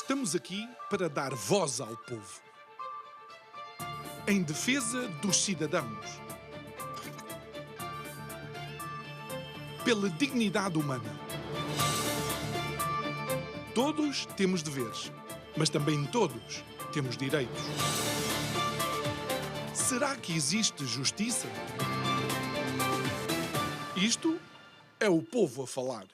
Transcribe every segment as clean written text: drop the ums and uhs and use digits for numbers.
Estamos aqui para dar voz ao povo, em defesa dos cidadãos, pela dignidade humana. Todos temos deveres, mas também todos temos direitos. Será que existe justiça? Isto é o povo a falar.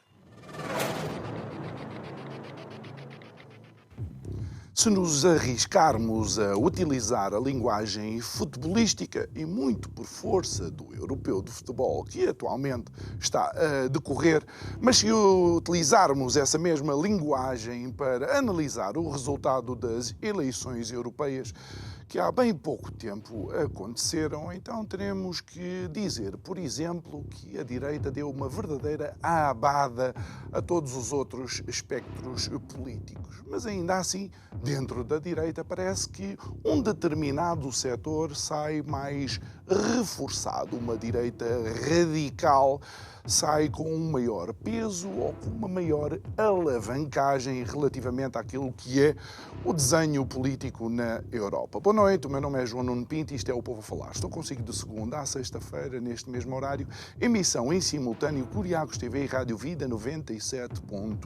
Se nos arriscarmos a utilizar a linguagem futebolística e muito por força do europeu de futebol que atualmente está a decorrer, mas se utilizarmos essa mesma linguagem para analisar o resultado das eleições europeias que há bem pouco tempo aconteceram, então teremos que dizer, por exemplo, que a direita deu uma verdadeira abada a todos os outros espectros políticos. Mas ainda assim, dentro da direita, parece que um determinado setor sai mais reforçado. Uma direita radical sai com um maior peso ou com uma maior alavancagem relativamente àquilo que é o desenho político na Europa. Boa noite, o meu nome é João Nuno Pinto e isto é o Povo a Falar. Estou consigo de segunda a sexta-feira, neste mesmo horário, emissão em simultâneo Curiacos TV e Rádio Vida 97.1.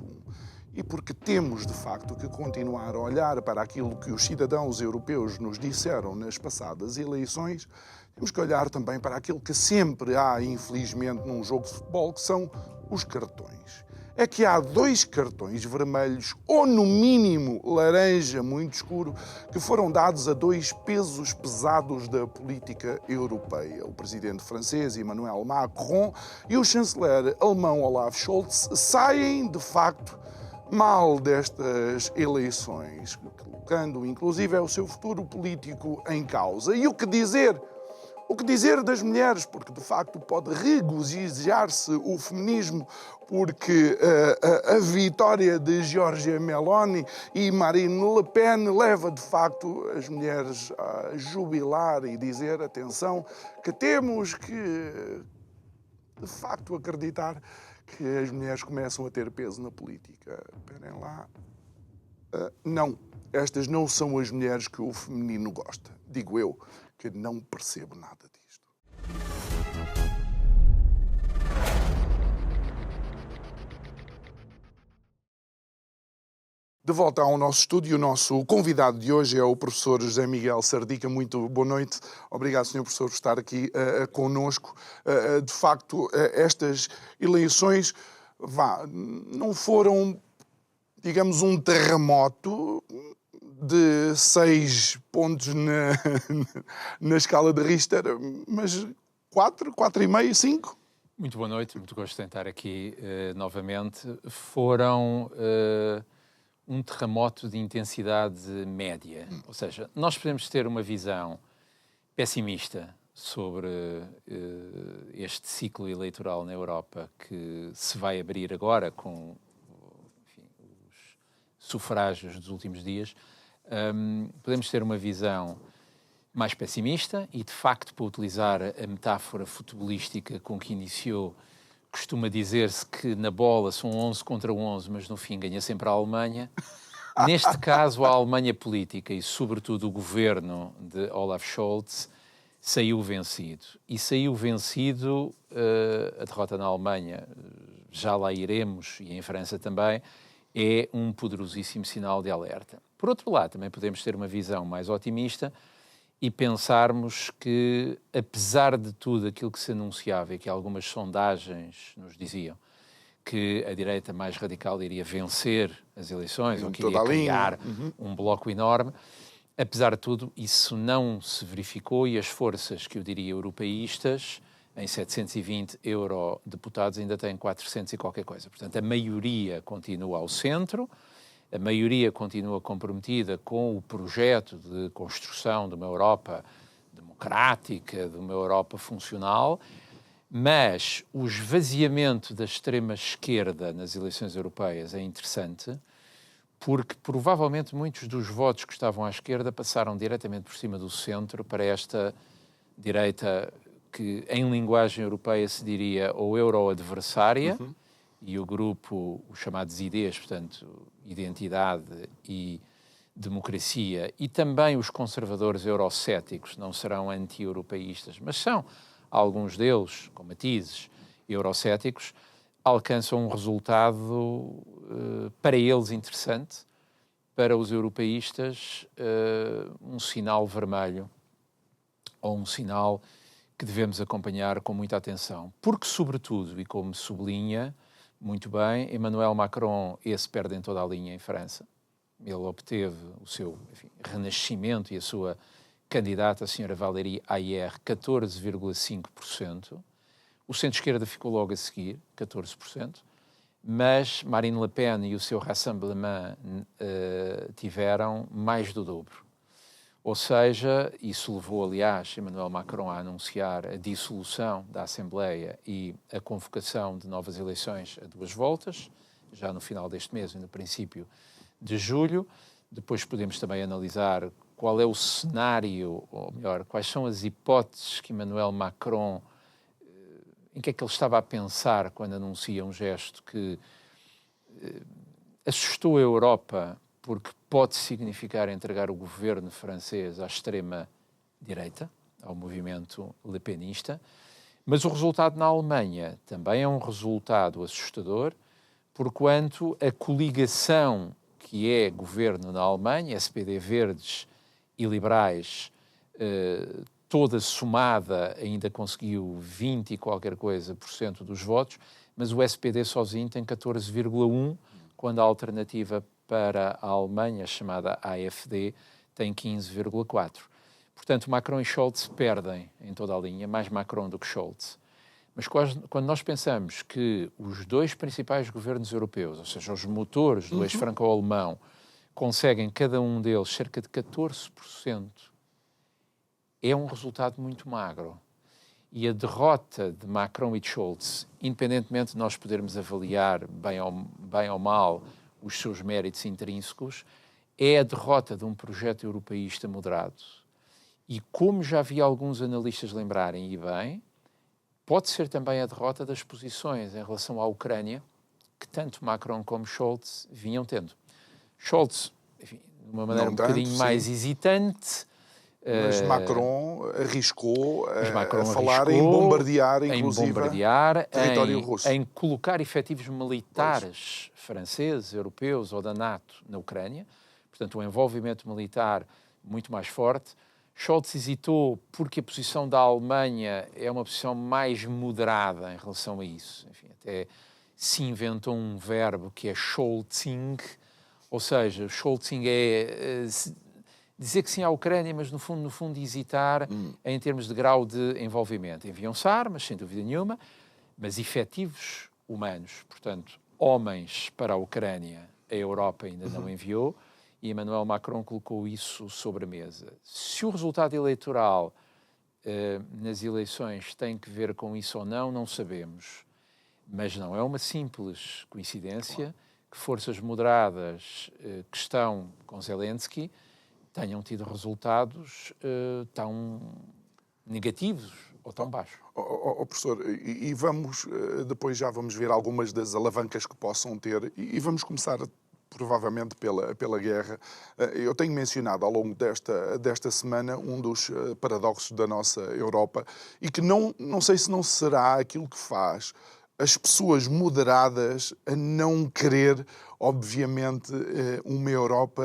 E porque temos, de facto, que continuar a olhar para aquilo que os cidadãos europeus nos disseram nas passadas eleições, temos que olhar também para aquilo que sempre há, infelizmente, num jogo de futebol, que são os cartões. É que há 2 cartões vermelhos, ou no mínimo laranja muito escuro, que foram dados a 2 pesos pesados da política europeia. O presidente francês Emmanuel Macron e o chanceler alemão Olaf Scholz saem, de facto, mal destas eleições, colocando inclusive o seu futuro político em causa. E o que dizer? O que dizer das mulheres? Porque, de facto, pode regozijar-se o feminismo, porque a vitória de Giorgia Meloni e Marine Le Pen leva, de facto, as mulheres a jubilar e dizer, atenção, que temos que, de facto, acreditar que as mulheres começam a ter peso na política. Esperem lá. Não, estas não são as mulheres que o feminino gosta. Digo eu, que não percebo nada disto. De volta ao nosso estúdio, o nosso convidado de hoje é o professor José Miguel Sardica. Muito boa noite. Obrigado, Sr. Professor, por estar aqui connosco. De facto, estas eleições não foram, digamos, um terremoto de 6 pontos na escala de Richter, mas 4,5, 5? Muito boa noite, muito gosto de estar aqui novamente. Foram um terremoto de intensidade média. Ou seja, nós podemos ter uma visão pessimista sobre este ciclo eleitoral na Europa que se vai abrir agora com os sufrágios dos últimos dias. Podemos ter uma visão mais pessimista e, de facto, para utilizar a metáfora futebolística com que iniciou, costuma dizer-se que na bola são 11 contra 11, mas no fim ganha sempre a Alemanha. Neste caso, a Alemanha política e, sobretudo, o governo de Olaf Scholz saiu vencido. E saiu vencido, a derrota na Alemanha, já lá iremos, e em França também, é um poderosíssimo sinal de alerta. Por outro lado, também podemos ter uma visão mais otimista e pensarmos que, apesar de tudo aquilo que se anunciava e que algumas sondagens nos diziam que a direita mais radical iria vencer as eleições ou que iria criar um bloco enorme, apesar de tudo, isso não se verificou e as forças, que eu diria europeístas, em 720 eurodeputados, ainda têm 400 e qualquer coisa. Portanto, a maioria continua ao centro, a maioria continua comprometida com o projeto de construção de uma Europa democrática, de uma Europa funcional, mas o esvaziamento da extrema-esquerda nas eleições europeias é interessante, porque provavelmente muitos dos votos que estavam à esquerda passaram diretamente por cima do centro para esta direita que, em linguagem europeia, se diria ou euro-adversária, e o grupo, os chamados IDs, portanto, Identidade e Democracia, e também os conservadores eurocéticos, não serão anti-europeístas, mas são alguns deles, com matizes, eurocéticos, alcançam um resultado para eles interessante, para os europeístas um sinal vermelho, ou um sinal que devemos acompanhar com muita atenção. Porque, sobretudo, e como sublinha muito bem, Emmanuel Macron, esse perde em toda a linha em França. Ele obteve o seu renascimento e a sua candidata, a senhora Valérie Ayer, 14,5%. O centro-esquerda ficou logo a seguir, 14%. Mas Marine Le Pen e o seu Rassemblement tiveram mais do dobro. Ou seja, isso levou, aliás, Emmanuel Macron a anunciar a dissolução da Assembleia e a convocação de novas eleições a 2 voltas, já no final deste mês e no princípio de julho. Depois podemos também analisar qual é o cenário, ou melhor, quais são as hipóteses que Emmanuel Macron, em que é que ele estava a pensar quando anuncia um gesto que assustou a Europa, porque pode significar entregar o governo francês à extrema-direita, ao movimento lepenista. Mas o resultado na Alemanha também é um resultado assustador, porquanto a coligação que é governo na Alemanha, SPD Verdes e Liberais, toda somada ainda conseguiu 20 e qualquer coisa por cento dos votos, mas o SPD sozinho tem 14,1%, quando a alternativa para a Alemanha, chamada AfD, tem 15,4%. Portanto, Macron e Scholz perdem em toda a linha, mais Macron do que Scholz. Mas quando nós pensamos que os 2 principais governos europeus, ou seja, os motores do eixo franco-alemão, conseguem cada um deles cerca de 14%, é um resultado muito magro. E a derrota de Macron e de Scholz, independentemente de nós podermos avaliar bem ou mal os seus méritos intrínsecos, é a derrota de um projeto europeísta moderado. E como já vi alguns analistas lembrarem, e bem, pode ser também a derrota das posições em relação à Ucrânia, que tanto Macron como Scholz vinham tendo. Scholz, enfim, de uma maneira bocadinho mais hesitante. Mas Macron arriscou a falar em bombardear, inclusive, território russo. Em colocar efetivos militares franceses, europeus ou da NATO na Ucrânia. Portanto, um envolvimento militar muito mais forte. Scholz hesitou porque a posição da Alemanha é uma posição mais moderada em relação a isso. Enfim, até se inventou um verbo que é Scholzing, ou seja, Scholzing é dizer que sim à Ucrânia, mas no fundo hesitar em termos de grau de envolvimento. Enviam-se armas, sem dúvida nenhuma, mas efetivos humanos, portanto, homens para a Ucrânia, a Europa ainda não enviou, e Emmanuel Macron colocou isso sobre a mesa. Se o resultado eleitoral nas eleições tem que ver com isso ou não, não sabemos. Mas não é uma simples coincidência que forças moderadas que estão com Zelensky tenham tido resultados tão negativos ou tão baixos. Professor, e vamos, depois já vamos ver algumas das alavancas que possam ter, e vamos começar provavelmente pela guerra. Eu tenho mencionado ao longo desta semana um dos paradoxos da nossa Europa, e que não sei se não será aquilo que faz as pessoas moderadas a não querer, obviamente, uma Europa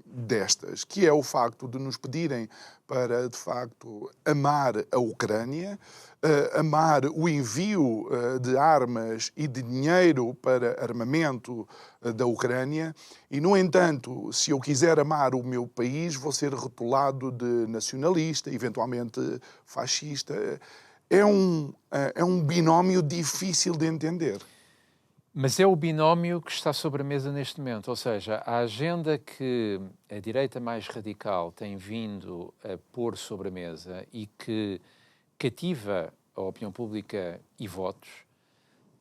destas, que é o facto de nos pedirem para, de facto, amar a Ucrânia, amar o envio de armas e de dinheiro para armamento da Ucrânia, e, no entanto, se eu quiser amar o meu país, vou ser rotulado de nacionalista, eventualmente fascista. É um binómio difícil de entender. Mas é o binómio que está sobre a mesa neste momento, ou seja, a agenda que a direita mais radical tem vindo a pôr sobre a mesa e que cativa a opinião pública e votos,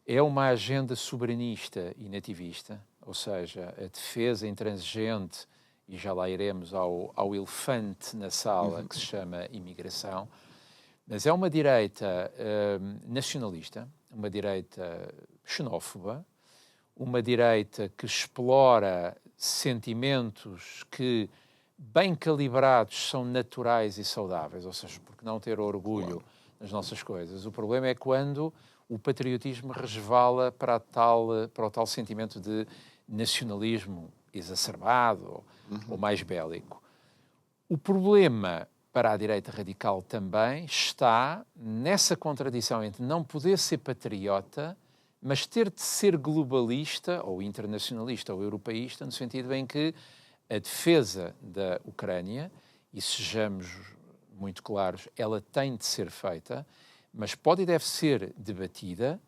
é uma agenda soberanista e nativista, ou seja, a defesa intransigente, e já lá iremos ao elefante na sala, que se chama imigração. Mas é uma direita nacionalista, uma direita xenófoba, uma direita que explora sentimentos que, bem calibrados, são naturais e saudáveis, ou seja, porque não ter orgulho nas nossas coisas. O problema é quando o patriotismo resvala para o tal sentimento de nacionalismo exacerbado ou mais bélico. O problema para a direita radical também está nessa contradição entre não poder ser patriota, mas ter de ser globalista, ou internacionalista, ou europeísta, no sentido em que a defesa da Ucrânia, e sejamos muito claros, ela tem de ser feita, mas pode e deve ser debatida,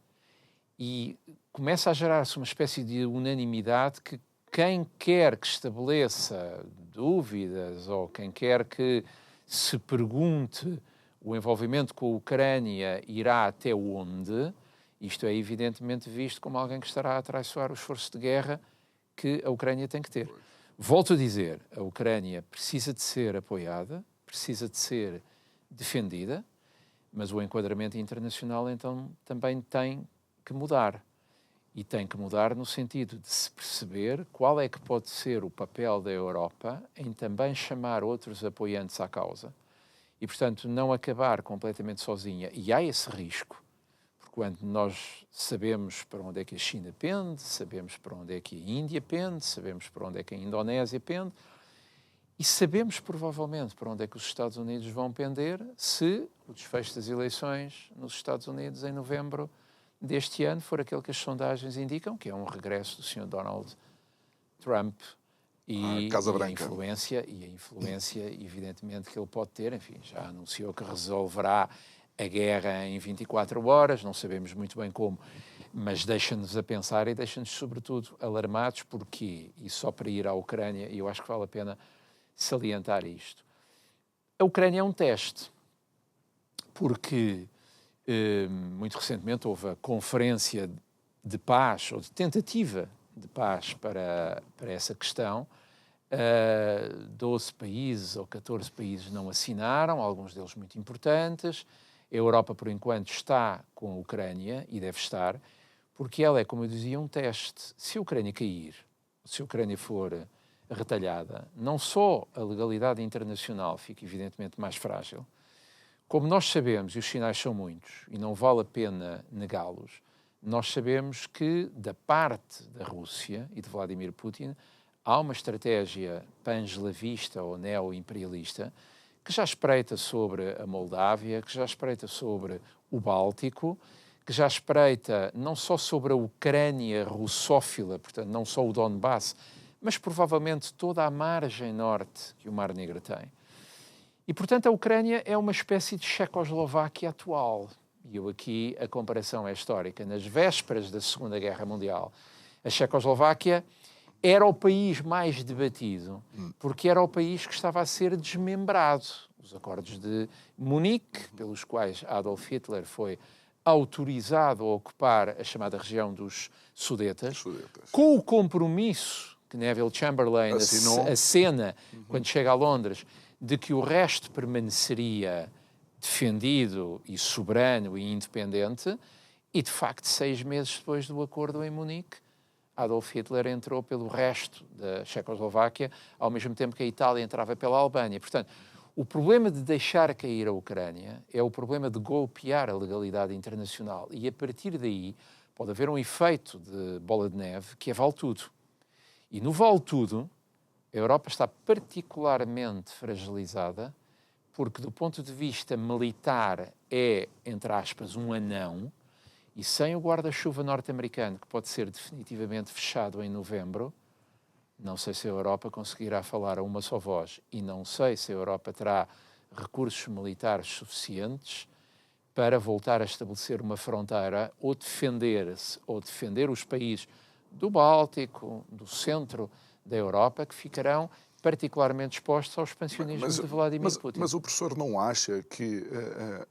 e começa a gerar-se uma espécie de unanimidade que quem quer que estabeleça dúvidas ou quem quer que se pergunte o envolvimento com a Ucrânia irá até onde, isto é evidentemente visto como alguém que estará a atraiçoar o esforço de guerra que a Ucrânia tem que ter. Volto a dizer, a Ucrânia precisa de ser apoiada, precisa de ser defendida, mas o enquadramento internacional então também tem que mudar. E tem que mudar no sentido de se perceber qual é que pode ser o papel da Europa em também chamar outros apoiantes à causa. E, portanto, não acabar completamente sozinha. E há esse risco, porque quando nós sabemos para onde é que a China pende, sabemos para onde é que a Índia pende, sabemos para onde é que a Indonésia pende, e sabemos provavelmente para onde é que os Estados Unidos vão pender se o desfecho das eleições nos Estados Unidos em novembro deste ano for aquele que as sondagens indicam, que é um regresso do Sr. Donald Trump e a influência, evidentemente, que ele pode ter. Enfim, já anunciou que resolverá a guerra em 24 horas, não sabemos muito bem como, mas deixa-nos a pensar e deixa-nos, sobretudo, alarmados. Porquê? E só para ir à Ucrânia, e eu acho que vale a pena salientar isto. A Ucrânia é um teste, porque muito recentemente houve a conferência de paz, ou de tentativa de paz para essa questão. 12 países ou 14 países não assinaram, alguns deles muito importantes. A Europa, por enquanto, está com a Ucrânia, e deve estar, porque ela é, como eu dizia, um teste. Se a Ucrânia cair, se a Ucrânia for retalhada, não só a legalidade internacional fica evidentemente mais frágil, como nós sabemos, e os sinais são muitos, e não vale a pena negá-los, nós sabemos que, da parte da Rússia e de Vladimir Putin, há uma estratégia pan-eslavista ou neo-imperialista que já espreita sobre a Moldávia, que já espreita sobre o Báltico, que já espreita não só sobre a Ucrânia russófila, portanto, não só o Donbass, mas provavelmente toda a margem norte que o Mar Negro tem. E, portanto, a Ucrânia é uma espécie de Checoslováquia atual. E aqui a comparação é histórica. Nas vésperas da Segunda Guerra Mundial, a Checoslováquia era o país mais debatido, porque era o país que estava a ser desmembrado. Os acordos de Munique, pelos quais Adolf Hitler foi autorizado a ocupar a chamada região dos Sudetas, com o compromisso que Neville Chamberlain acena quando chega a Londres, de que o resto permaneceria defendido e soberano e independente, e de facto 6 meses depois do acordo em Munique, Adolf Hitler entrou pelo resto da Checoslováquia, ao mesmo tempo que a Itália entrava pela Albânia. Portanto, o problema de deixar cair a Ucrânia é o problema de golpear a legalidade internacional, e a partir daí pode haver um efeito de bola de neve que é vale tudo. E no vale tudo, a Europa está particularmente fragilizada porque, do ponto de vista militar, é, entre aspas, um anão, e sem o guarda-chuva norte-americano, que pode ser definitivamente fechado em novembro, não sei se a Europa conseguirá falar a uma só voz, e não sei se a Europa terá recursos militares suficientes para voltar a estabelecer uma fronteira ou defender-se, ou defender os países do Báltico, do centro da Europa, que ficarão particularmente expostos ao expansionismo de Vladimir Putin. Mas o professor não acha que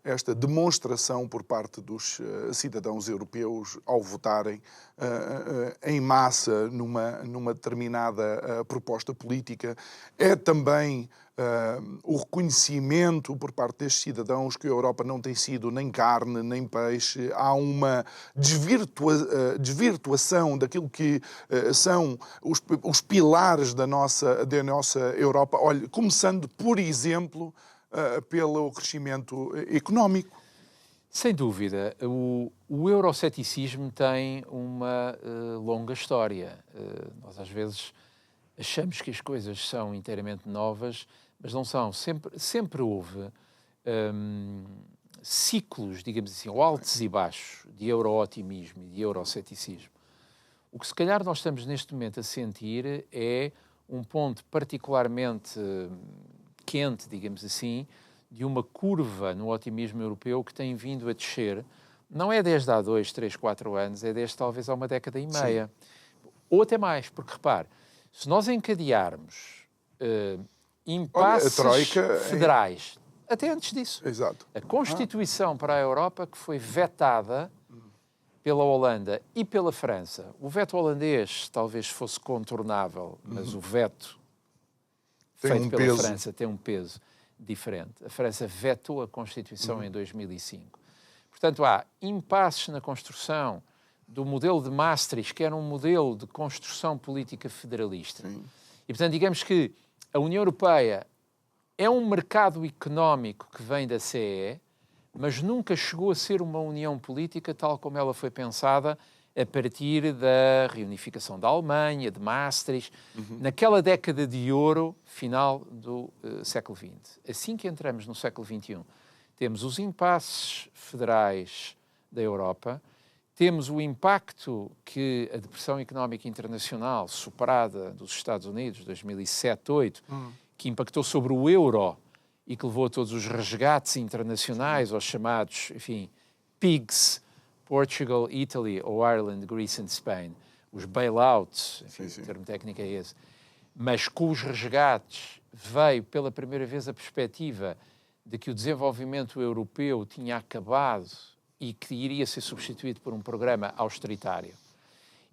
esta demonstração por parte dos cidadãos europeus ao votarem em massa numa determinada proposta política é também o reconhecimento por parte destes cidadãos que a Europa não tem sido nem carne, nem peixe. Há uma desvirtuação daquilo que são os pilares da nossa Europa. Olha, começando, por exemplo, pelo crescimento económico. Sem dúvida. O euroceticismo tem uma longa história. Nós, às vezes, achamos que as coisas são inteiramente novas, mas não são. Sempre houve ciclos, digamos assim, ou altos e baixos, de euro-otimismo e de euroceticismo. O que, se calhar, nós estamos neste momento a sentir é um ponto particularmente quente, digamos assim, de uma curva no otimismo europeu que tem vindo a descer. Não é desde há 2, 3, 4 anos, é desde talvez há uma década e meia. Sim. Ou até mais, porque, repare, se nós encadearmos impasses federais, até antes disso, exato. A Constituição para a Europa, que foi vetada pela Holanda e pela França. O veto holandês talvez fosse contornável, mas o veto feito pela França tem um peso diferente. A França vetou a Constituição em 2005. Portanto, há impasses na construção do modelo de Maastricht, que era um modelo de construção política federalista. Sim. E, portanto, digamos que a União Europeia é um mercado económico que vem da CE, mas nunca chegou a ser uma união política tal como ela foi pensada a partir da reunificação da Alemanha, de Maastricht, naquela década de ouro final do século XX. Assim que entramos no século XXI, temos os impasses federais da Europa, temos o impacto que a depressão económica internacional superada dos Estados Unidos, 2007-2008, que impactou sobre o euro e que levou a todos os resgates internacionais, aos chamados, enfim, PIGS, Portugal, Italy ou Ireland, Greece and Spain, os bailouts, enfim, o termo técnico é esse, mas com os resgates veio pela primeira vez a perspectiva de que o desenvolvimento europeu tinha acabado e que iria ser substituído por um programa austeritário.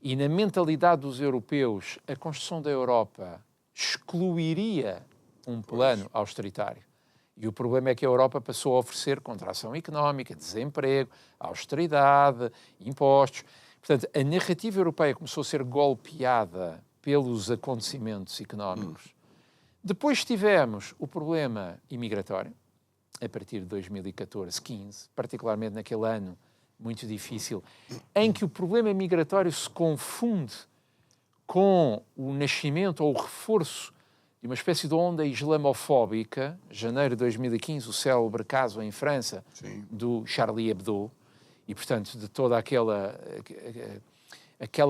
E na mentalidade dos europeus, a construção da Europa excluiria um plano austeritário. E o problema é que a Europa passou a oferecer contração económica, desemprego, austeridade, impostos. Portanto, a narrativa europeia começou a ser golpeada pelos acontecimentos económicos. Depois tivemos o problema imigratório, a partir de 2014-15, particularmente naquele ano muito difícil, em que o problema migratório se confunde com o nascimento ou o reforço de uma espécie de onda islamofóbica. Janeiro de 2015, o célebre caso em França do Charlie Hebdo, e, portanto, de toda aquela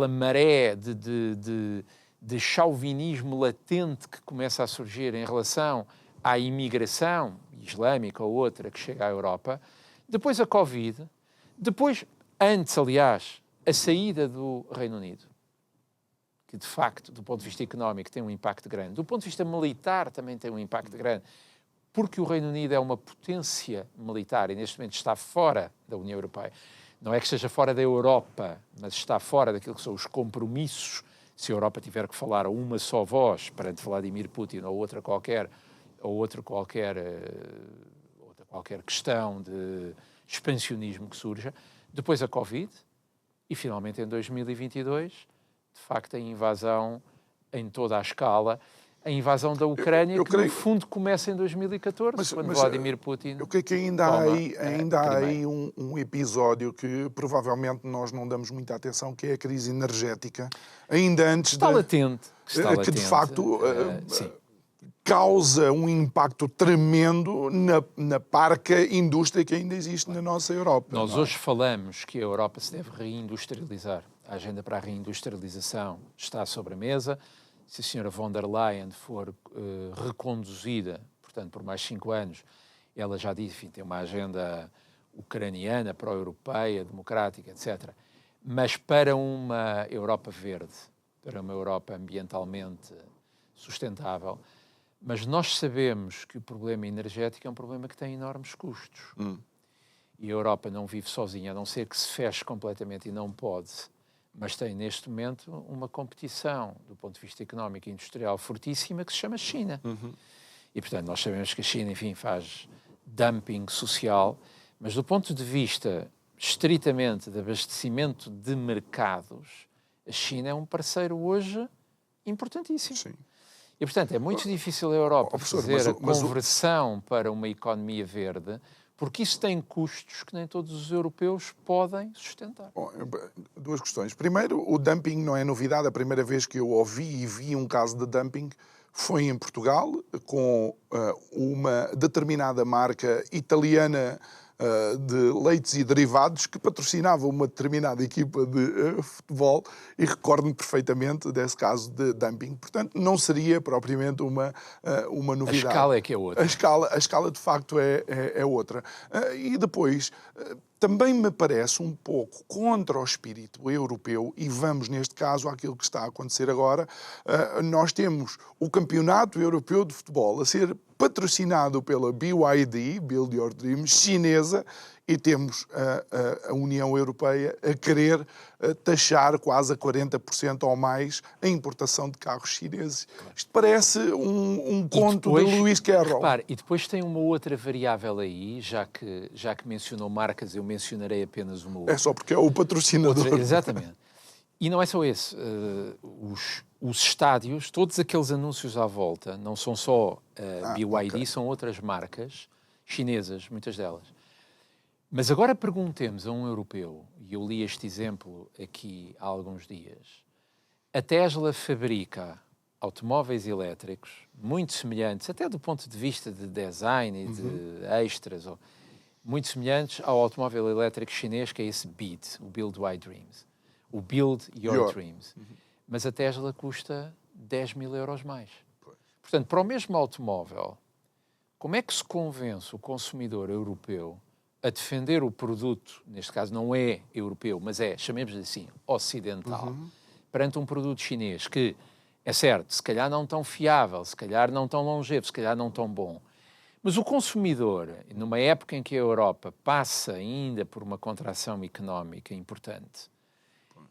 maré de chauvinismo latente que começa a surgir em relação à imigração islâmica ou outra que chega à Europa, depois a Covid, depois, antes, aliás, a saída do Reino Unido, que, de facto, do ponto de vista económico tem um impacto grande. Do ponto de vista militar também tem um impacto grande, porque o Reino Unido é uma potência militar e, neste momento, está fora da União Europeia. Não é que esteja fora da Europa, mas está fora daquilo que são os compromissos. Se a Europa tiver que falar a uma só voz perante Vladimir Putin ou outra qualquer questão de expansionismo que surja, depois a Covid e, finalmente, em 2022, de facto, a invasão em toda a escala, a invasão da Ucrânia, que no fundo começa em 2014, quando Vladimir Putin... Eu creio que ainda há aí um episódio que provavelmente nós não damos muita atenção, que é a crise energética, ainda antes está latente. Que de facto causa um impacto tremendo na parca indústria que ainda existe na nossa Europa. Nós hoje falamos que a Europa se deve reindustrializar. A agenda para a reindustrialização está sobre a mesa. Se a senhora von der Leyen for reconduzida, portanto, por mais 5 anos, ela já disse, enfim, tem uma agenda ucraniana, pró-europeia, democrática, etc. Mas para uma Europa verde, para uma Europa ambientalmente sustentável. Mas nós sabemos que o problema energético é um problema que tem enormes custos. E a Europa não vive sozinha, a não ser que se feche completamente, e não pode. Mas tem, neste momento, uma competição, do ponto de vista económico e industrial, fortíssima, que se chama China. E, portanto, nós sabemos que a China, enfim, faz dumping social, mas do ponto de vista estritamente de abastecimento de mercados, a China é um parceiro hoje importantíssimo. Sim. E, portanto, é muito difícil a Europa professor, fazer a conversão para uma economia verde, porque isso tem custos que nem todos os europeus podem sustentar. Bom, duas questões. Primeiro, o dumping não é novidade. A primeira vez que eu ouvi e vi um caso de dumping foi em Portugal, com uma determinada marca italiana de leites e derivados que patrocinava uma determinada equipa de futebol, e recordo-me perfeitamente desse caso de dumping. Portanto, não seria propriamente uma novidade. A escala é que é outra. A escala de facto é outra. E depois, também me parece um pouco contra o espírito europeu, e vamos, neste caso, àquilo que está a acontecer agora. Nós temos o Campeonato Europeu de Futebol a ser patrocinado pela BYD, Build Your Dreams, chinesa, e temos a União Europeia a querer taxar quase a 40% ou mais a importação de carros chineses. Isto parece um conto de Lewis Carroll. Repare, e depois tem uma outra variável aí, já que mencionou marcas, eu mencionarei apenas uma outra. É só porque é o patrocinador. Exatamente. E não é só esse. Os estádios, todos aqueles anúncios à volta, não são só BYD, okay. São outras marcas chinesas, muitas delas. Mas agora perguntemos a um europeu, e eu li este exemplo aqui há alguns dias, a Tesla fabrica automóveis elétricos muito semelhantes, até do ponto de vista de design e de extras, muito semelhantes ao automóvel elétrico chinês, que é esse BYD, o Build My Dreams, o Build Your Dreams. Mas a Tesla custa 10 mil euros mais. Portanto, para o mesmo automóvel, como é que se convence o consumidor europeu a defender o produto, neste caso não é europeu, mas é, chamemos-lhe assim, ocidental, perante um produto chinês que, é certo, se calhar não tão fiável, se calhar não tão longevo, se calhar não tão bom. Mas o consumidor, numa época em que a Europa passa ainda por uma contração económica importante,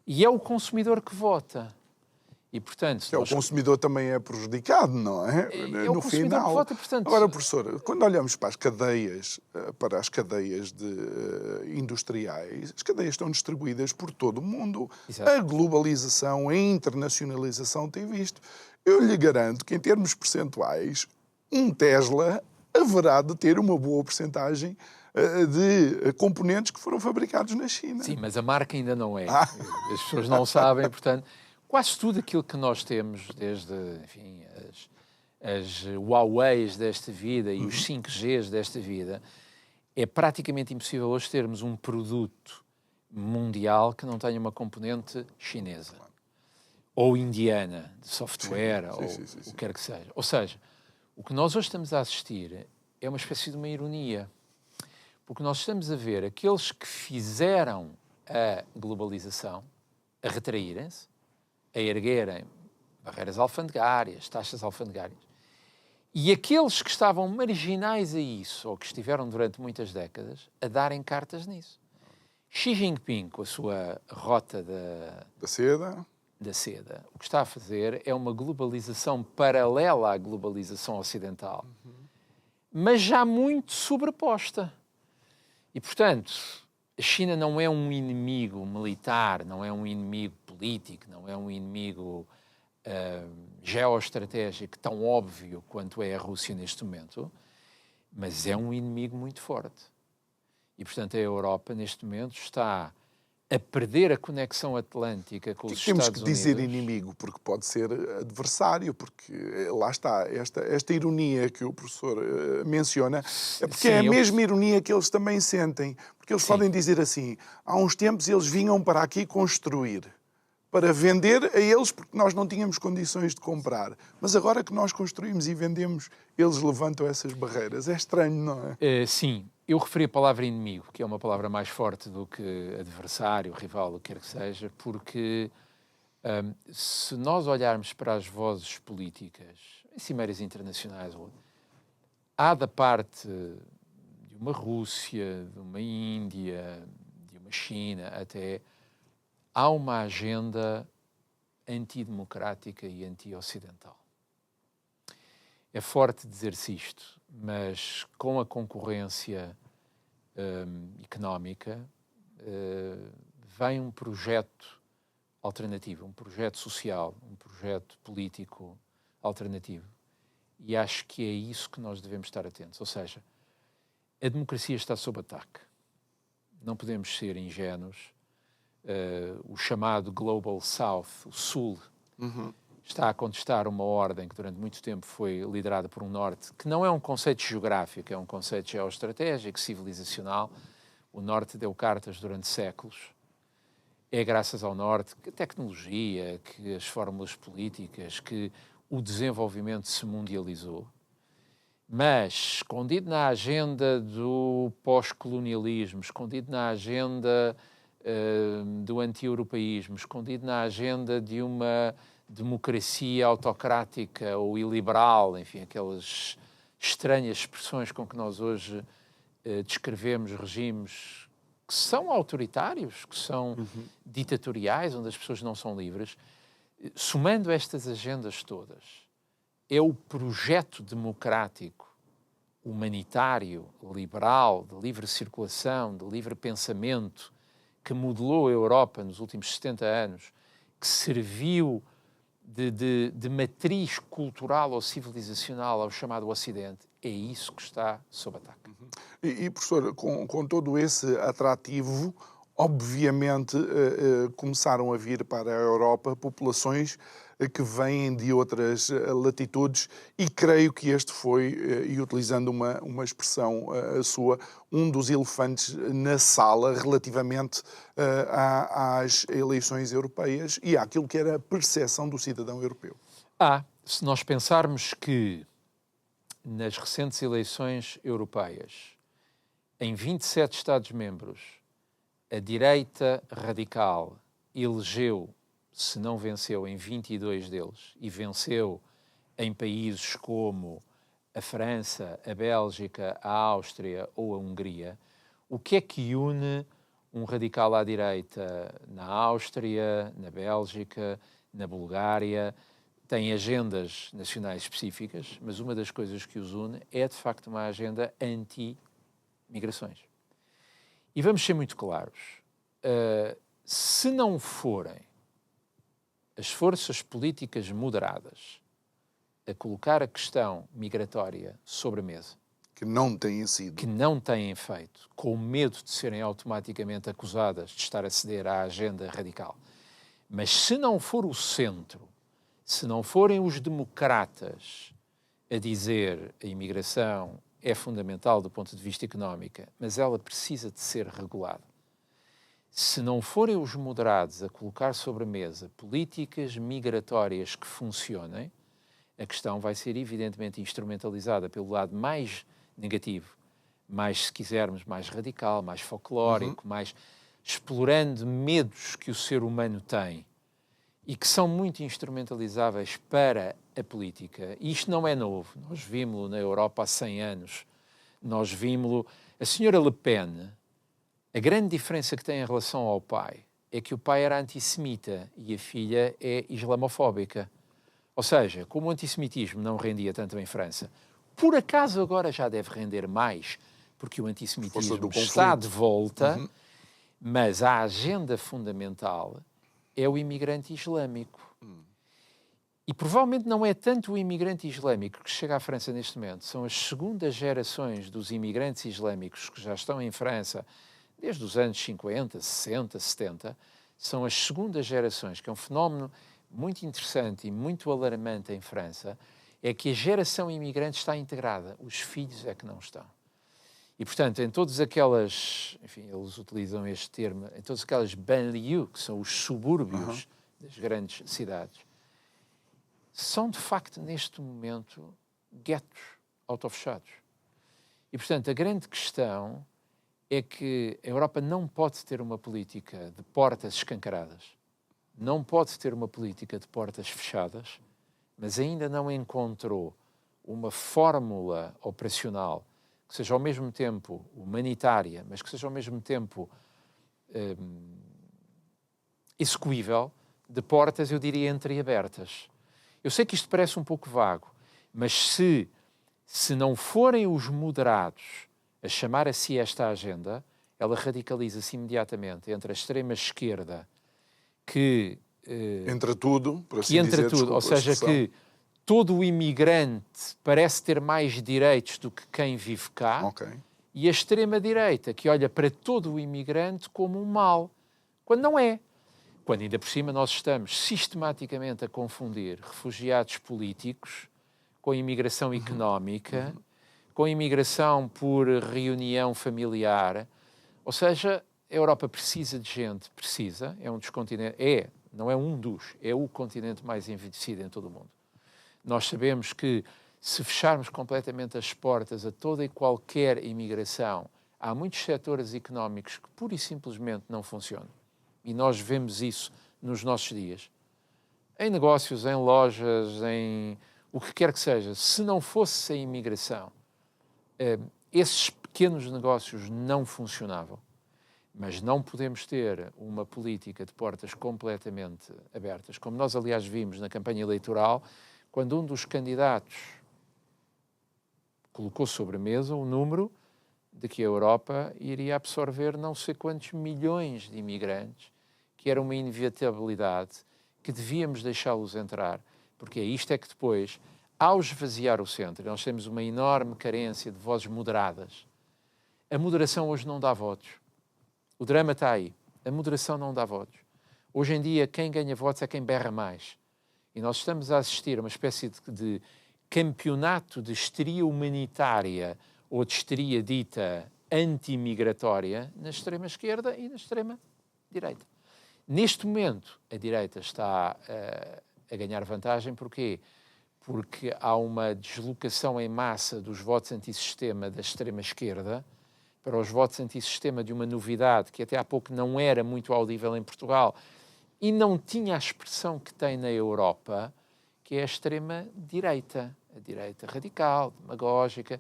e é o consumidor que vota. E, portanto, o consumidor também é prejudicado, não é? É o consumidor que vota, portanto... Agora, professor, quando olhamos para as cadeias industriais, as cadeias estão distribuídas por todo o mundo. Exato. A globalização, a internacionalização tem visto. Eu lhe garanto que, em termos percentuais, um Tesla haverá de ter uma boa percentagem de componentes que foram fabricados na China. Sim, mas a marca ainda não é. As pessoas não sabem, portanto... Quase tudo aquilo que nós temos, desde, enfim, as Huaweis desta vida e os 5Gs desta vida, é praticamente impossível hoje termos um produto mundial que não tenha uma componente chinesa ou indiana, de software, ou o que quer que seja. Ou seja, o que nós hoje estamos a assistir é uma espécie de uma ironia, porque nós estamos a ver aqueles que fizeram a globalização a retraírem-se, a erguerem barreiras alfandegárias, taxas alfandegárias. E aqueles que estavam marginais a isso, ou que estiveram durante muitas décadas, a darem cartas nisso. Xi Jinping, com a sua rota da seda, o que está a fazer é uma globalização paralela à globalização ocidental, mas já muito sobreposta. E, portanto, a China não é um inimigo militar, não é um inimigo político, não é um inimigo geoestratégico tão óbvio quanto é a Rússia neste momento, mas é um inimigo muito forte. E, portanto, a Europa, neste momento, está a perder a conexão atlântica com os Estados Unidos. Temos que dizer inimigo, porque pode ser adversário, porque lá está, esta ironia que o professor menciona, é porque é a mesma ironia que eles também sentem. Porque eles podem dizer assim, há uns tempos eles vinham para aqui construir, para vender a eles, porque nós não tínhamos condições de comprar. Mas agora que nós construímos e vendemos, eles levantam essas barreiras. É estranho, não é? Sim. Eu referi a palavra inimigo, que é uma palavra mais forte do que adversário, rival, o que quer que seja, porque se nós olharmos para as vozes políticas em cimeiras internacionais, há da parte de uma Rússia, de uma Índia, de uma China até, há uma agenda antidemocrática e anti-ocidental. É forte dizer-se isto, mas com a concorrência económica vem um projeto alternativo, um projeto social, um projeto político alternativo. E acho que é isso que nós devemos estar atentos. Ou seja, a democracia está sob ataque. Não podemos ser ingênuos. O chamado Global South, o Sul, está a contestar uma ordem que durante muito tempo foi liderada por um Norte, que não é um conceito geográfico, é um conceito geoestratégico, civilizacional. O Norte deu cartas durante séculos. É graças ao Norte que a tecnologia, que as fórmulas políticas, que o desenvolvimento se mundializou. Mas, escondido na agenda do pós-colonialismo, escondido na agenda do anti-europeísmo, escondido na agenda de uma democracia autocrática ou iliberal, enfim, aquelas estranhas expressões com que nós hoje descrevemos regimes que são autoritários, que são ditatoriais, onde as pessoas não são livres. Somando estas agendas todas, é o projeto democrático, humanitário, liberal, de livre circulação, de livre pensamento, que modelou a Europa nos últimos 70 anos, que serviu de matriz cultural ou civilizacional ao chamado Ocidente, é isso que está sob ataque. E professor, com todo esse atrativo, obviamente começaram a vir para a Europa populações que vêm de outras latitudes e creio que este foi, e utilizando uma expressão sua, um dos elefantes na sala relativamente às eleições europeias e àquilo que era a percepção do cidadão europeu. Se nós pensarmos que nas recentes eleições europeias, em 27 Estados-membros, a direita radical elegeu, se não venceu, em 22 deles, e venceu em países como a França, a Bélgica, a Áustria ou a Hungria, o que é que une um radical à direita na Áustria, na Bélgica, na Bulgária? Tem agendas nacionais específicas, mas uma das coisas que os une é, de facto, uma agenda anti-migrações. E vamos ser muito claros. Se não forem as forças políticas moderadas a colocar a questão migratória sobre a mesa, que não têm sido, que não têm feito, com medo de serem automaticamente acusadas de estar a ceder à agenda radical, mas se não for o centro, se não forem os democratas a dizer a imigração é fundamental do ponto de vista económico, mas ela precisa de ser regulada, se não forem os moderados a colocar sobre a mesa políticas migratórias que funcionem, a questão vai ser evidentemente instrumentalizada pelo lado mais negativo, mais, se quisermos, mais radical, mais folclórico, mais explorando medos que o ser humano tem e que são muito instrumentalizáveis para a política. E isto não é novo. Nós vimos-lo na Europa há 100 anos. Nós vimos-lo... A senhora Le Pen, a grande diferença que tem em relação ao pai é que o pai era antissemita e a filha é islamofóbica. Ou seja, como o antissemitismo não rendia tanto em França, por acaso agora já deve render mais, porque o antissemitismo está de volta, mas a agenda fundamental é o imigrante islâmico. E provavelmente não é tanto o imigrante islâmico que chega à França neste momento, são as segundas gerações dos imigrantes islâmicos que já estão em França desde os anos 50, 60, 70, são as segundas gerações, que é um fenómeno muito interessante e muito alarmante em França, é que a geração imigrante está integrada, os filhos é que não estão. E, portanto, em todas aquelas, enfim, eles utilizam este termo, em todas aquelas banlieues, que são os subúrbios das grandes cidades, são, de facto, neste momento, guetos autofechados. E, portanto, a grande questão é que a Europa não pode ter uma política de portas escancaradas, não pode ter uma política de portas fechadas, mas ainda não encontrou uma fórmula operacional que seja ao mesmo tempo humanitária, mas que seja ao mesmo tempo execuível, de portas, eu diria, entreabertas. Eu sei que isto parece um pouco vago, Mas se não forem os moderados a chamar a si esta agenda, ela radicaliza-se imediatamente entre a extrema-esquerda que... Entra tudo, por assim que entra dizer, tudo, ou desculpa a seja, expressão. que todo o imigrante parece ter mais direitos do que quem vive cá, Ok. e a extrema-direita que olha para todo o imigrante como um mal, quando não é. Quando ainda por cima nós estamos sistematicamente a confundir refugiados políticos com imigração económica, com imigração por reunião familiar. Ou seja, a Europa precisa de gente, precisa, é um dos continentes, não é um dos, é o continente mais envelhecido em todo o mundo. Nós sabemos que se fecharmos completamente as portas a toda e qualquer imigração, há muitos setores económicos que pura e simplesmente não funcionam. E nós vemos isso nos nossos dias. Em negócios, em lojas, em o que quer que seja. Se não fosse a imigração, esses pequenos negócios não funcionavam. Mas não podemos ter uma política de portas completamente abertas, como nós, aliás, vimos na campanha eleitoral, quando um dos candidatos colocou sobre a mesa o número de que a Europa iria absorver não sei quantos milhões de imigrantes, que era uma inevitabilidade, que devíamos deixá-los entrar, porque isto é que depois, ao esvaziar o centro, nós temos uma enorme carência de vozes moderadas. A moderação hoje não dá votos. O drama está aí. A moderação não dá votos. Hoje em dia, quem ganha votos é quem berra mais. E nós estamos a assistir a uma espécie de campeonato de histeria humanitária ou de histeria dita anti-migratória na extrema-esquerda e na extrema-direita. Neste momento, a direita está a ganhar vantagem. Porquê? Porque há uma deslocação em massa dos votos antissistema da extrema-esquerda para os votos antissistema de uma novidade que até há pouco não era muito audível em Portugal e não tinha a expressão que tem na Europa, que é a extrema-direita, a direita radical, demagógica.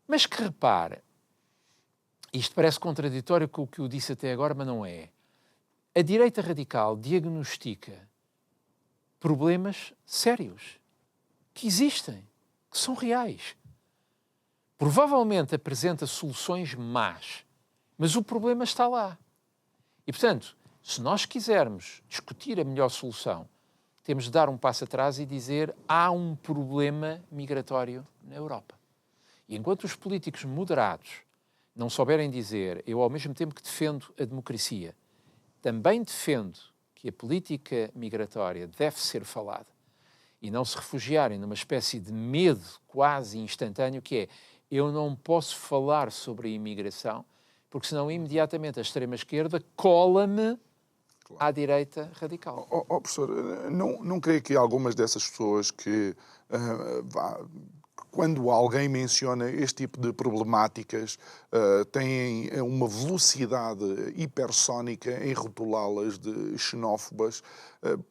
Mas que repare, isto parece contraditório com o que eu disse até agora, mas não é. A direita radical diagnostica problemas sérios, que existem, que são reais. Provavelmente apresenta soluções más, mas o problema está lá. E, portanto, se nós quisermos discutir a melhor solução, temos de dar um passo atrás e dizer há um problema migratório na Europa. E enquanto os políticos moderados não souberem dizer, eu ao mesmo tempo que defendo a democracia, também defendo que a política migratória deve ser falada e não se refugiarem numa espécie de medo quase instantâneo que é eu não posso falar sobre a imigração porque senão imediatamente a extrema-esquerda cola-me à direita radical. Professor, não creio que algumas dessas pessoas que quando alguém menciona este tipo de problemáticas, têm uma velocidade hipersónica em rotulá-las de xenófobas,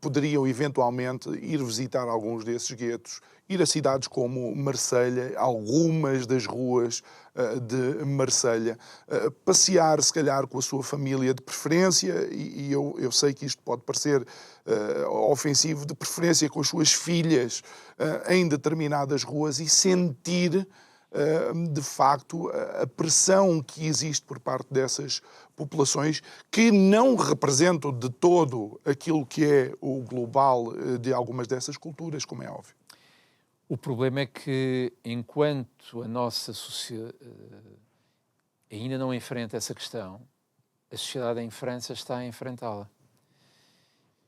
poderiam eventualmente ir visitar alguns desses guetos, ir a cidades como Marselha, algumas das ruas de Marselha, passear, se calhar, com a sua família de preferência, e eu sei que isto pode parecer ofensivo, de preferência com as suas filhas em determinadas ruas e sentir, de facto, a pressão que existe por parte dessas populações que não representam de todo aquilo que é o global de algumas dessas culturas, como é óbvio. O problema é que, enquanto a nossa sociedade ainda não enfrenta essa questão, a sociedade em França está a enfrentá-la.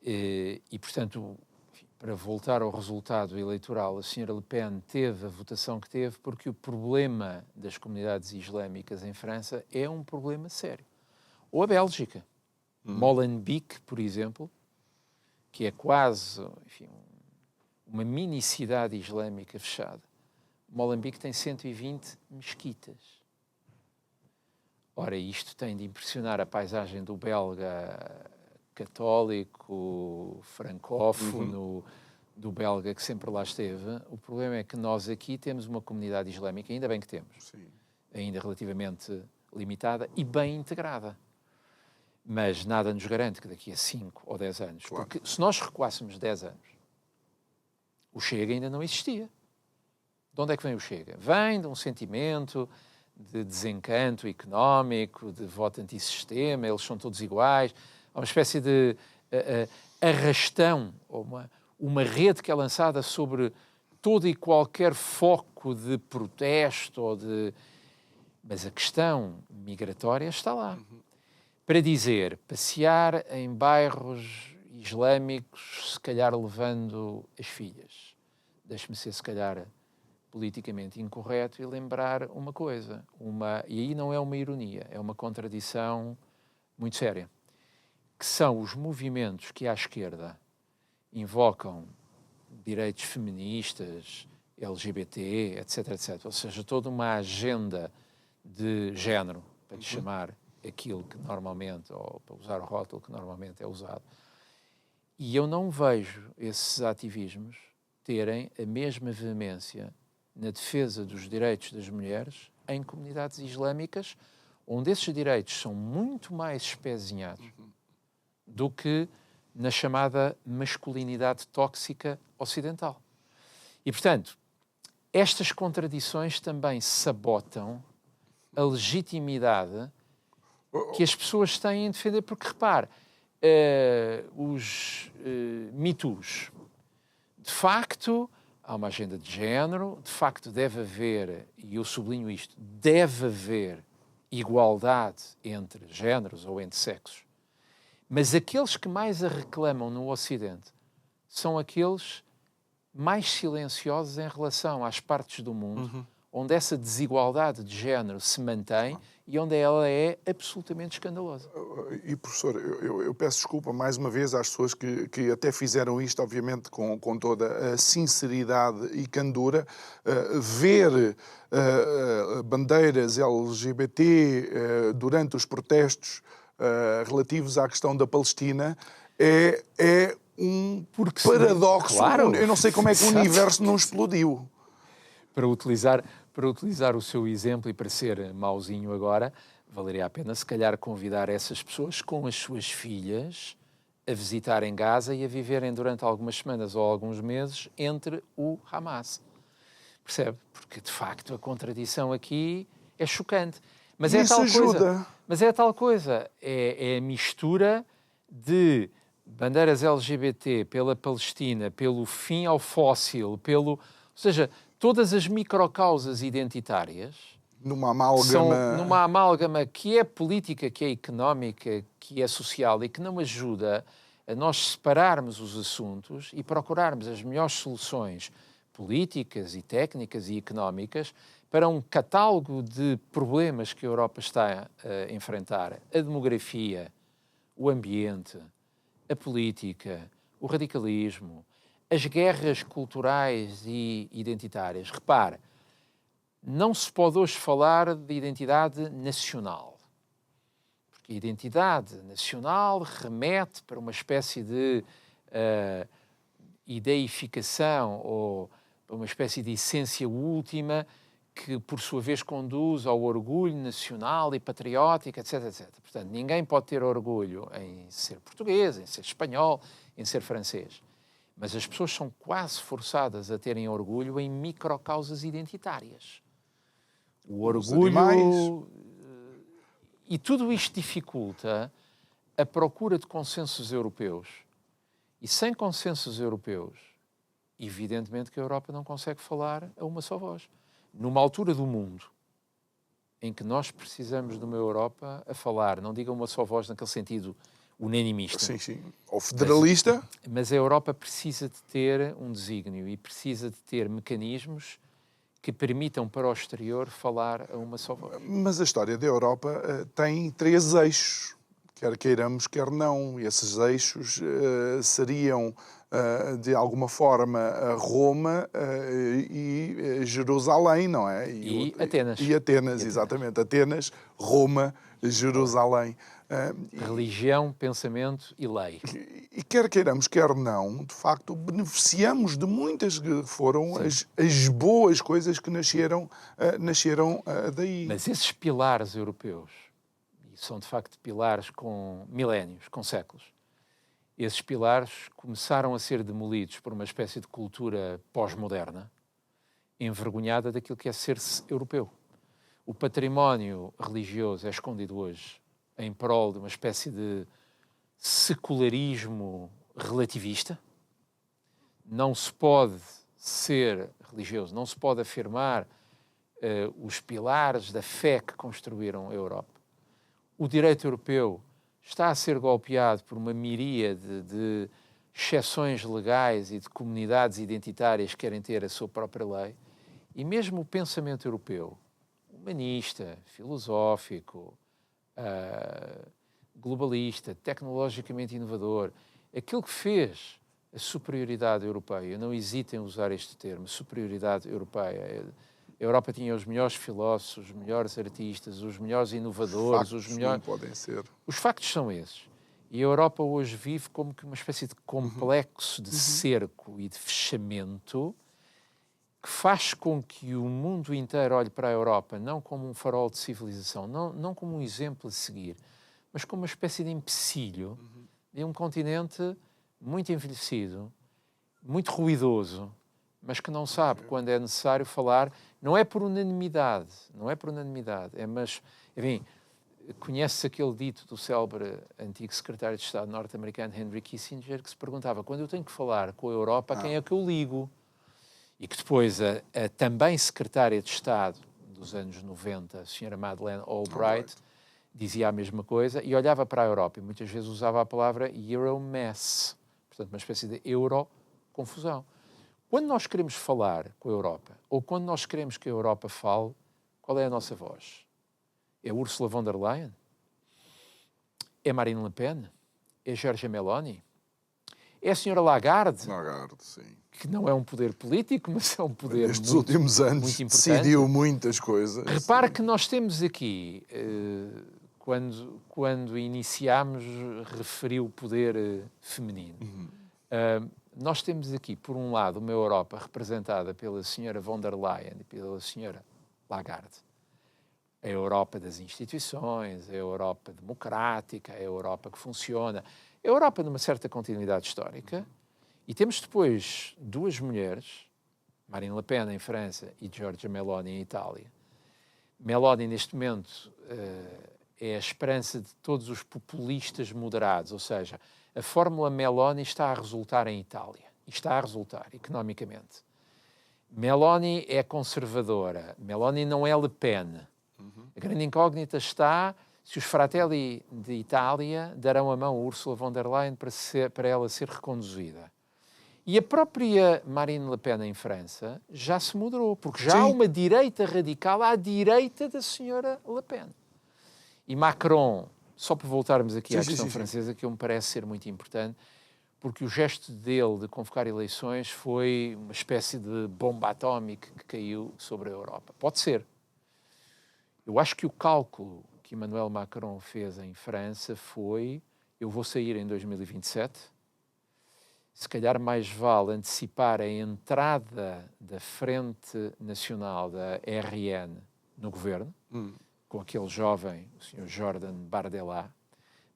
E, portanto, enfim, para voltar ao resultado eleitoral, a senhora Le Pen teve a votação que teve porque o problema das comunidades islâmicas em França é um problema sério. Ou a Bélgica. Molenbeek, por exemplo, que é quase, enfim, uma mini-cidade islâmica fechada. Molenbeek tem 120 mesquitas. Ora, isto tem de impressionar a paisagem do belga católico, francófono, do belga que sempre lá esteve. O problema é que nós aqui temos uma comunidade islâmica, ainda bem que temos, Sim. ainda relativamente limitada e bem integrada. Mas nada nos garante que daqui a 5 ou 10 anos, Claro. porque se nós recuássemos 10 anos, o Chega ainda não existia. De onde é que vem o Chega? Vem de um sentimento de desencanto económico, de voto antissistema, eles são todos iguais. Há uma espécie de arrastão, ou uma rede que é lançada sobre todo e qualquer foco de protesto ou de... Mas a questão migratória está lá. Para dizer, passear em bairros islâmicos, se calhar levando as filhas. Deixe-me ser, se calhar, politicamente incorreto e lembrar uma coisa. E aí não é uma ironia, é uma contradição muito séria. Que são os movimentos que à esquerda invocam direitos feministas, LGBT, etc, etc. Ou seja, toda uma agenda de género, para lhe chamar aquilo que normalmente, ou para usar o rótulo que normalmente é usado. E eu não vejo esses ativismos terem a mesma veemência na defesa dos direitos das mulheres em comunidades islâmicas, onde esses direitos são muito mais espezinhados do que na chamada masculinidade tóxica ocidental. E, portanto, estas contradições também sabotam a legitimidade que as pessoas têm em defender, porque, repare, os Me Toos, de facto, há uma agenda de género, de facto deve haver, e eu sublinho isto, deve haver igualdade entre géneros ou entre sexos. Mas aqueles que mais a reclamam no Ocidente são aqueles mais silenciosos em relação às partes do mundo onde essa desigualdade de género se mantém e onde ela é absolutamente escandalosa. E, professor, eu peço desculpa mais uma vez às pessoas que até fizeram isto, obviamente, com toda a sinceridade e candura. Ver bandeiras LGBT durante os protestos relativos à questão da Palestina é um paradoxo. Claro. Eu não sei como é que o universo não explodiu. Para utilizar o seu exemplo e para ser mauzinho agora, valeria a pena, se calhar, convidar essas pessoas com as suas filhas a visitarem Gaza e a viverem durante algumas semanas ou alguns meses entre o Hamas. Percebe? Porque, de facto, a contradição aqui é chocante. Mas é tal coisa. Mas é tal coisa. É a mistura de bandeiras LGBT pela Palestina, pelo fim ao fóssil, ou seja, todas as microcausas identitárias numa amálgama... são numa amálgama que é política, que é económica, que é social e que não ajuda a nós separarmos os assuntos e procurarmos as melhores soluções políticas e técnicas e económicas para um catálogo de problemas que a Europa está a enfrentar. A demografia, o ambiente, a política, o radicalismo, as guerras culturais e identitárias. Repare, não se pode hoje falar de identidade nacional. Porque a identidade nacional remete para uma espécie de ideificação ou uma espécie de essência última que, por sua vez, conduz ao orgulho nacional e patriótico, etc, etc. Portanto, ninguém pode ter orgulho em ser português, em ser espanhol, em ser francês. Mas as pessoas são quase forçadas a terem orgulho em microcausas identitárias. O orgulho... E tudo isto dificulta a procura de consensos europeus. E sem consensos europeus, evidentemente que a Europa não consegue falar a uma só voz. Numa altura do mundo em que nós precisamos de uma Europa a falar, não diga uma só voz naquele sentido unanimista. Sim, sim. Ou federalista. Mas a Europa precisa de ter um desígnio e precisa de ter mecanismos que permitam para o exterior falar a uma só voz. Mas a história da Europa tem 3 eixos, quer queiramos, quer não. E esses eixos seriam, de alguma forma, Roma e Jerusalém, não é? E Atenas. E Atenas, exatamente. Atenas, Roma, Jerusalém. Religião, pensamento e lei. E quer queiramos, quer não, de facto, beneficiamos de muitas que foram as boas coisas que nasceram daí. Mas esses pilares europeus, e são de facto pilares com milénios, com séculos, esses pilares começaram a ser demolidos por uma espécie de cultura pós-moderna envergonhada daquilo que é ser-se europeu. O património religioso é escondido hoje em prol de uma espécie de secularismo relativista. Não se pode ser religioso, não se pode afirmar os pilares da fé que construíram a Europa. O direito europeu está a ser golpeado por uma miríade de exceções legais e de comunidades identitárias que querem ter a sua própria lei. E mesmo o pensamento europeu, humanista, filosófico, globalista, tecnologicamente inovador, aquilo que fez a superioridade europeia, não hesitem em usar este termo, superioridade europeia. A Europa tinha os melhores filósofos, os melhores artistas, os melhores inovadores, Factos os melhores... não podem ser. Os factos são esses. E a Europa hoje vive como que uma espécie de complexo de cerco e de fechamento que faz com que o mundo inteiro olhe para a Europa não como um farol de civilização, não como um exemplo a seguir, mas como uma espécie de empecilho de um continente muito envelhecido, muito ruidoso, mas que não sabe quando é necessário falar. Não é por unanimidade, mas, enfim, conhece-se aquele dito do célebre antigo secretário de Estado norte-americano Henry Kissinger, que se perguntava, quando eu tenho que falar com a Europa, a quem é que eu ligo? E que depois a também secretária de Estado dos anos 90, a senhora Madeleine Albright, dizia a mesma coisa e olhava para a Europa e muitas vezes usava a palavra Euromess, portanto uma espécie de euro-confusão. Quando nós queremos falar com a Europa, ou quando nós queremos que a Europa fale, qual é a nossa voz? É Ursula von der Leyen? É Marine Le Pen? É Giorgia Meloni? É a senhora Lagarde? Lagarde, sim. Que não é um poder político, mas é um poder Nestes últimos anos decidiu muitas coisas. Repara que nós temos aqui, quando iniciámos, referiu o poder feminino. Nós temos aqui, por um lado, uma Europa representada pela senhora von der Leyen e pela senhora Lagarde. A Europa das instituições, a Europa democrática, a Europa que funciona, a Europa numa certa continuidade histórica. E temos depois duas mulheres, Marine Le Pen em França e Giorgia Meloni em Itália. Meloni, neste momento, é a esperança de todos os populistas moderados, ou seja, a fórmula Meloni está a resultar em Itália, e está a resultar economicamente. Meloni é conservadora, Meloni não é Le Pen. A grande incógnita está se os Fratelli de Itália darão a mão a Ursula von der Leyen para ela ser reconduzida. E a própria Marine Le Pen em França já se moderou, porque já há uma direita radical à direita da senhora Le Pen. E Macron, só por voltarmos aqui à questão francesa, que me parece ser muito importante, porque o gesto dele de convocar eleições foi uma espécie de bomba atómica que caiu sobre a Europa. Pode ser. Eu acho que o cálculo que Emmanuel Macron fez em França foi: eu vou sair em 2027, se calhar mais vale antecipar a entrada da Frente Nacional, da RN, no governo, com aquele jovem, o Sr. Jordan Bardella.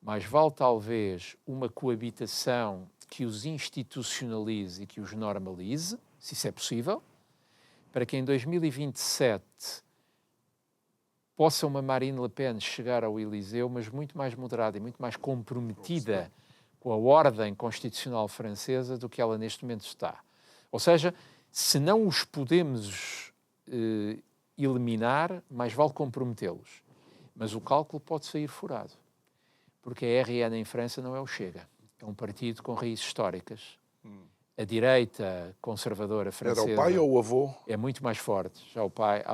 Mais vale talvez uma coabitação que os institucionalize e que os normalize, se isso é possível, para que em 2027 possa uma Marine Le Pen chegar ao Eliseu, mas muito mais moderada e muito mais comprometida com a ordem constitucional francesa do que ela neste momento está. Ou seja, se não os podemos eliminar, mais vale comprometê-los. Mas o cálculo pode sair furado, porque a RN em França não é o Chega. É um partido com raízes históricas. A direita conservadora francesa... Era o pai ou o avô? É muito mais forte. Já o pai...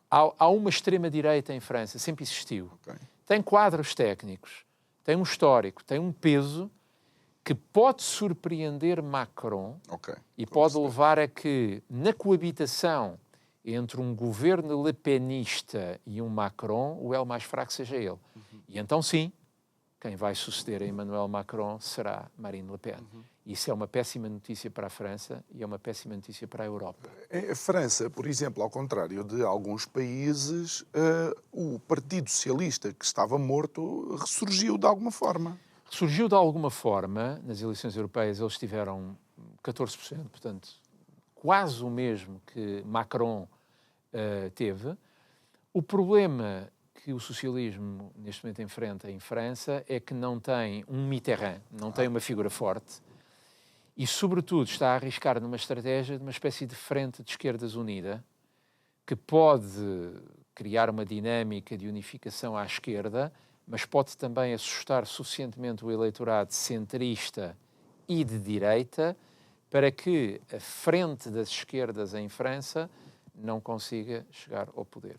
Há uma extrema-direita em França, sempre existiu. Tem quadros técnicos, tem um histórico, tem um peso que pode surpreender Macron e pode levar a que, na coabitação entre um governo lepenista e um Macron, o elo mais fraco seja ele. E então, sim, quem vai suceder a Emmanuel Macron será Marine Le Pen. Isso é uma péssima notícia para a França e é uma péssima notícia para a Europa. A França, por exemplo, ao contrário de alguns países, o Partido Socialista, que estava morto, ressurgiu de alguma forma. Ressurgiu de alguma forma. Nas eleições europeias eles tiveram 14%, portanto, quase o mesmo que Macron teve. O problema que o socialismo neste momento enfrenta em França é que não tem um Mitterrand, não tem uma figura forte e, sobretudo, está a arriscar numa estratégia de uma espécie de frente de esquerdas unida que pode criar uma dinâmica de unificação à esquerda, mas pode também assustar suficientemente o eleitorado centrista e de direita para que a frente das esquerdas em França não consiga chegar ao poder.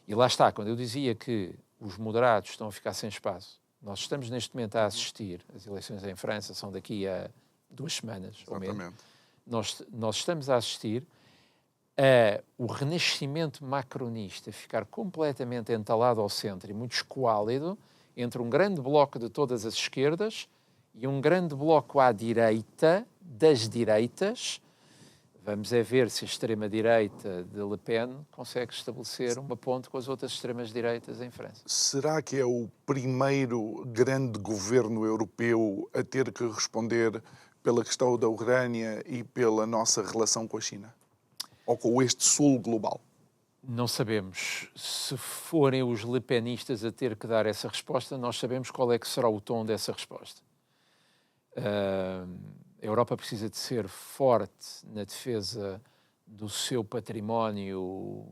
E lá está, quando eu dizia que os moderados estão a ficar sem espaço, nós estamos neste momento a assistir, as eleições em França são daqui a 2 semanas, ou menos, nós estamos a assistir a o renascimento macronista ficar completamente entalado ao centro e muito esquálido entre um grande bloco de todas as esquerdas e um grande bloco à direita, das direitas. Vamos é ver se a extrema-direita de Le Pen consegue estabelecer uma ponte com as outras extremas-direitas em França. Será que é o primeiro grande governo europeu a ter que responder pela questão da Ucrânia e pela nossa relação com a China? Ou com este sul global? Não sabemos. Se forem os lepenistas a ter que dar essa resposta, nós sabemos qual é que será o tom dessa resposta. A Europa precisa de ser forte na defesa do seu património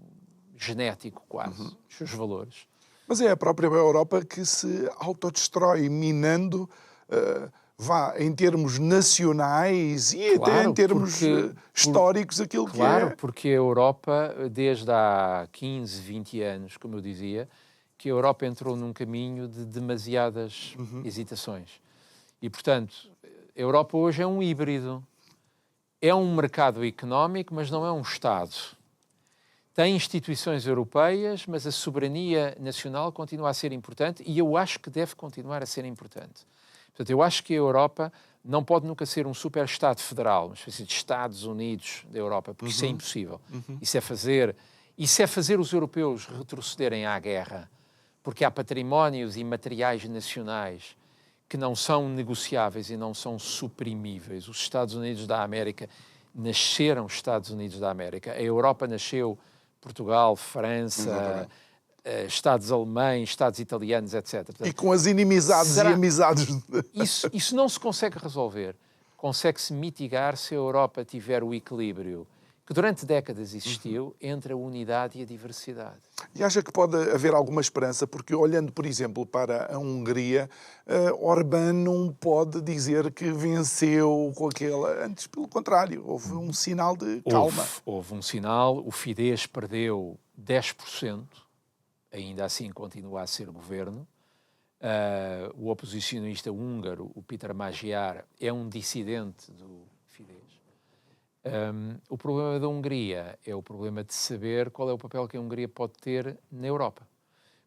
genético, quase, os seus valores. Mas é a própria Europa que se autodestrói, minando, em termos nacionais e claro, até em termos históricos, aquilo que é. Claro, porque a Europa, desde há 15, 20 anos, como eu dizia, que a Europa entrou num caminho de demasiadas hesitações. E, portanto, a Europa hoje é um híbrido. É um mercado económico, mas não é um Estado. Tem instituições europeias, mas a soberania nacional continua a ser importante e eu acho que deve continuar a ser importante. Portanto, eu acho que a Europa não pode nunca ser um super-Estado federal, uma espécie de Estados Unidos da Europa, porque isso é impossível. Isso é fazer os europeus retrocederem à guerra, porque há patrimónios e materiais nacionais que não são negociáveis e não são suprimíveis. Os Estados Unidos da América nasceram Estados Unidos da América. A Europa nasceu Portugal, França, Estados alemães, Estados italianos, etc. Portanto, e com as inimizades e amizades. Isso não se consegue resolver. Consegue-se mitigar se a Europa tiver o equilíbrio que durante décadas existiu entre a unidade e a diversidade. E acha que pode haver alguma esperança? Porque olhando, por exemplo, para a Hungria, Orbán não pode dizer que venceu com aquela... Antes, pelo contrário, houve um sinal de calma. Houve um sinal, o Fidesz perdeu 10%, ainda assim continua a ser governo. O oposicionista húngaro, o Péter Magyar, é um dissidente do Fidesz. O problema da Hungria é o problema de saber qual é o papel que a Hungria pode ter na Europa.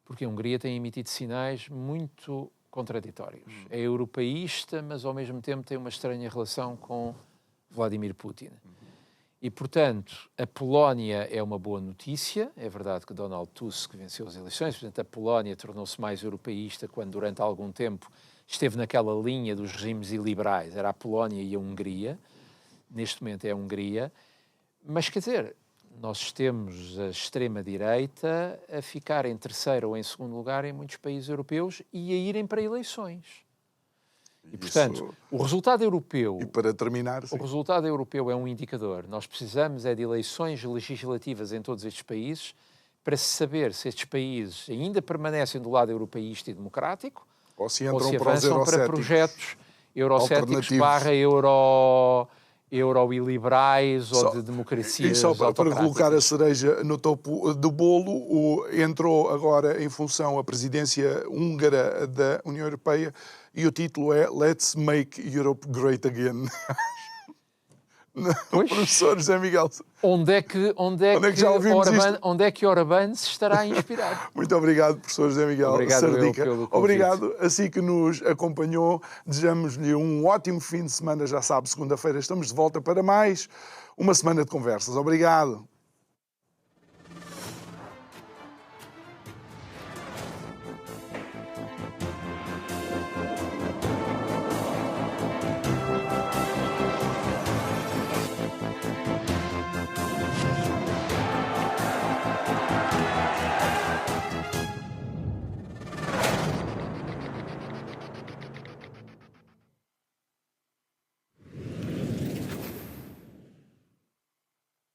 Porque a Hungria tem emitido sinais muito contraditórios. É europeísta, mas ao mesmo tempo tem uma estranha relação com Vladimir Putin. E, portanto, a Polónia é uma boa notícia. É verdade que Donald Tusk venceu as eleições, portanto, a Polónia tornou-se mais europeísta quando, durante algum tempo, esteve naquela linha dos regimes iliberais. Era a Polónia e a Hungria. Neste momento é a Hungria. Mas, quer dizer, nós temos a extrema-direita a ficar em terceiro ou em segundo lugar em muitos países europeus e a irem para eleições. E, portanto, o resultado europeu... E para terminar, sim. O resultado europeu é um indicador. Nós precisamos de eleições legislativas em todos estes países para se saber se estes países ainda permanecem do lado europeísta e democrático ou se avançam para projetos eurocéticos euro-iliberais ou de democracias autocráticas. Para colocar a cereja no topo do bolo, entrou agora em função a presidência húngara da União Europeia e o título é Let's Make Europe Great Again. Professor José Miguel. Onde é que Orbán se estará a inspirar? Muito obrigado, professor José Miguel. Obrigado Sardica. pelo convite. Obrigado a si que nos acompanhou. Desejamos-lhe um ótimo fim de semana. Já sabe, segunda-feira estamos de volta para mais uma semana de conversas. Obrigado.